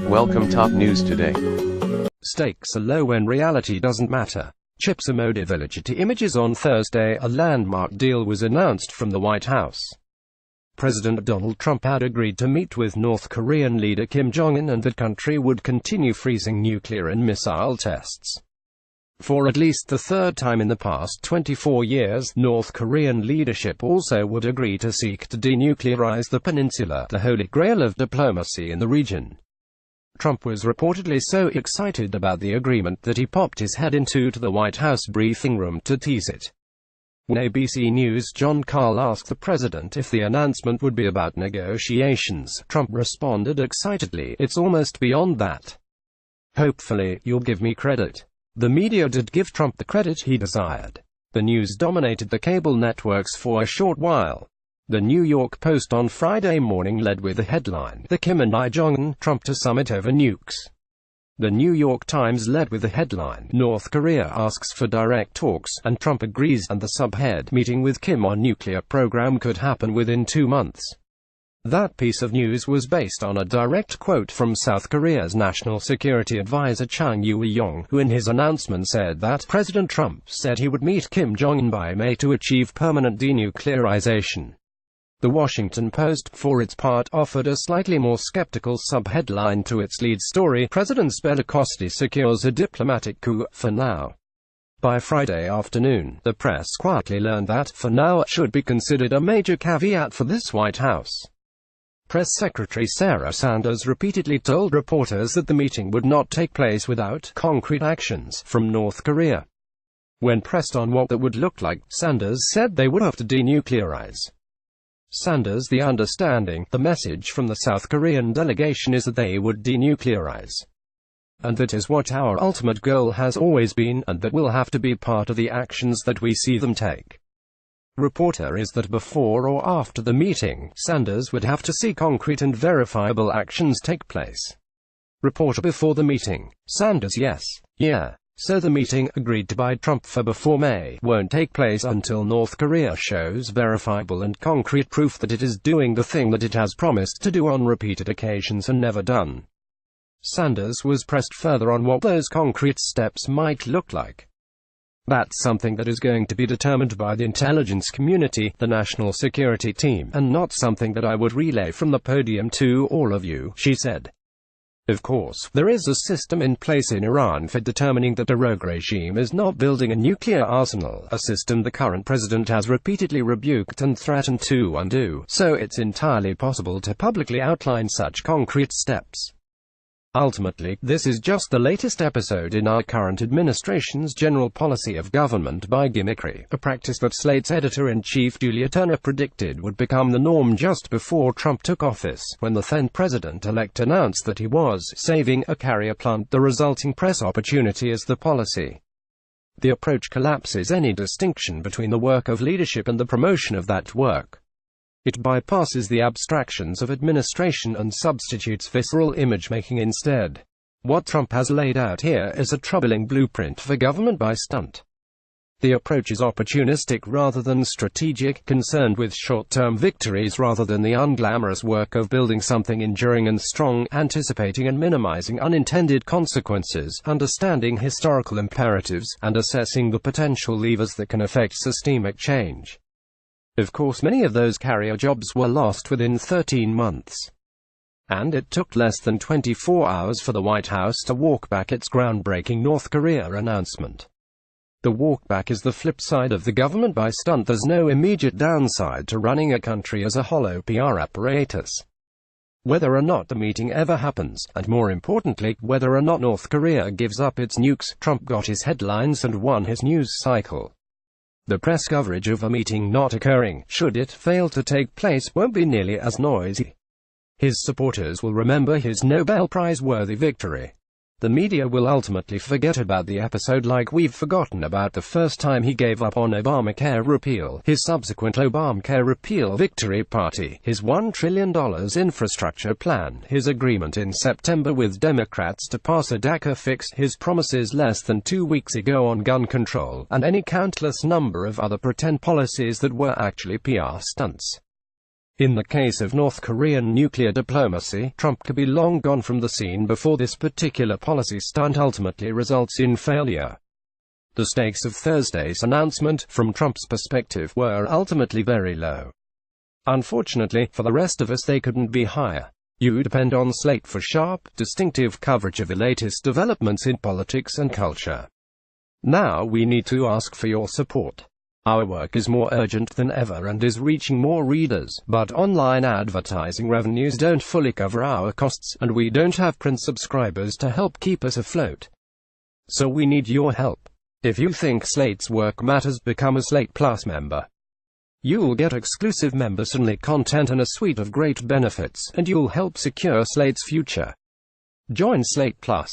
Welcome top news today. Stakes are low when reality doesn't matter. SomodevillaGetty Images on Thursday. A landmark deal was announced from the White House. President Donald Trump had agreed to meet with North Korean leader Kim Jongun, and the country would continue freezing nuclear and missile tests. For at least the third time in the past 24 years, North Korean leadership also would agree to seek to denuclearize the peninsula, the holy grail of diplomacy in the region. Trump was reportedly so excited about the agreement that he popped his head into the White House briefing room to tease it. When ABC News' John Carl asked the president if the announcement would be about negotiations, Trump responded excitedly, "It's almost beyond that. Hopefully, you'll give me credit." The media did give Trump the credit he desired. The news dominated the cable networks for a short while. The New York Post on Friday morning led with the headline, "The Kim and Jong-un-Trump to summit over nukes." The New York Times led with the headline, "North Korea asks for direct talks, and Trump agrees," and the subhead, "Meeting with Kim on nuclear program could happen within 2 months." That piece of news was based on a direct quote from South Korea's National Security Advisor Chung Eui-yong, who in his announcement said that President Trump said he would meet Kim Jong-un by May to achieve permanent denuclearization. The Washington Post, for its part, offered a slightly more skeptical subheadline to its lead story, "President's bellicosity secures a diplomatic coup, for now." By Friday afternoon, the press quietly learned that, "for now," should be considered a major caveat for this White House. Press Secretary Sarah Sanders repeatedly told reporters that the meeting would not take place without concrete actions from North Korea. When pressed on what that would look like, Sanders said they would have to denuclearize. Sanders, the understanding, the message from the South Korean delegation is that they would denuclearize. And that is what our ultimate goal has always been, and that will have to be part of the actions that we see them take. Reporter is that before or after the meeting, Sanders would have to see concrete and verifiable actions take place. Reporter before the meeting, Sanders: yes, yeah. So the meeting, agreed to by Trump for before May, won't take place until North Korea shows verifiable and concrete proof that it is doing the thing that it has promised to do on repeated occasions and never done. Sanders was pressed further on what those concrete steps might look like. "That's something that is going to be determined by the intelligence community, the national security team, and not something that I would relay from the podium to all of you," she said. Of course, there is a system in place in Iran for determining that a rogue regime is not building a nuclear arsenal, a system the current president has repeatedly rebuked and threatened to undo, so it's entirely possible to publicly outline such concrete steps. Ultimately, this is just the latest episode in our current administration's general policy of government by gimmickry, a practice that Slate's editor-in-chief Julia Turner predicted would become the norm just before Trump took office, when the then president-elect announced that he was saving a carrier plant. The resulting press opportunity is the policy. The approach collapses any distinction between the work of leadership and the promotion of that work. It bypasses the abstractions of administration and substitutes visceral image-making instead. What Trump has laid out here is a troubling blueprint for government by stunt. The approach is opportunistic rather than strategic, concerned with short-term victories rather than the unglamorous work of building something enduring and strong, anticipating and minimizing unintended consequences, understanding historical imperatives, and assessing the potential levers that can affect systemic change. Of course, many of those carrier jobs were lost within 13 months. And it took less than 24 hours for the White House to walk back its groundbreaking North Korea announcement. The walkback is the flip side of the government by stunt. There's no immediate downside to running a country as a hollow PR apparatus. Whether or not the meeting ever happens, and more importantly, whether or not North Korea gives up its nukes, Trump got his headlines and won his news cycle. The press coverage of a meeting not occurring, should it fail to take place, won't be nearly as noisy. His supporters will remember his Nobel Prize-worthy victory. The media will ultimately forget about the episode like we've forgotten about the first time he gave up on Obamacare repeal, his subsequent Obamacare repeal victory party, his $1 trillion infrastructure plan, his agreement in September with Democrats to pass a DACA fix, his promises less than 2 weeks ago on gun control, and any countless number of other pretend policies that were actually PR stunts. In the case of North Korean nuclear diplomacy, Trump could be long gone from the scene before this particular policy stunt ultimately results in failure. The stakes of Thursday's announcement, from Trump's perspective, were ultimately very low. Unfortunately, for the rest of us, they couldn't be higher. You depend on Slate for sharp, distinctive coverage of the latest developments in politics and culture. Now we need to ask for your support. Our work is more urgent than ever and is reaching more readers, but online advertising revenues don't fully cover our costs, and we don't have print subscribers to help keep us afloat. So we need your help. If you think Slate's work matters, become a Slate Plus member. You'll get exclusive members-only content and a suite of great benefits, and you'll help secure Slate's future. Join Slate Plus.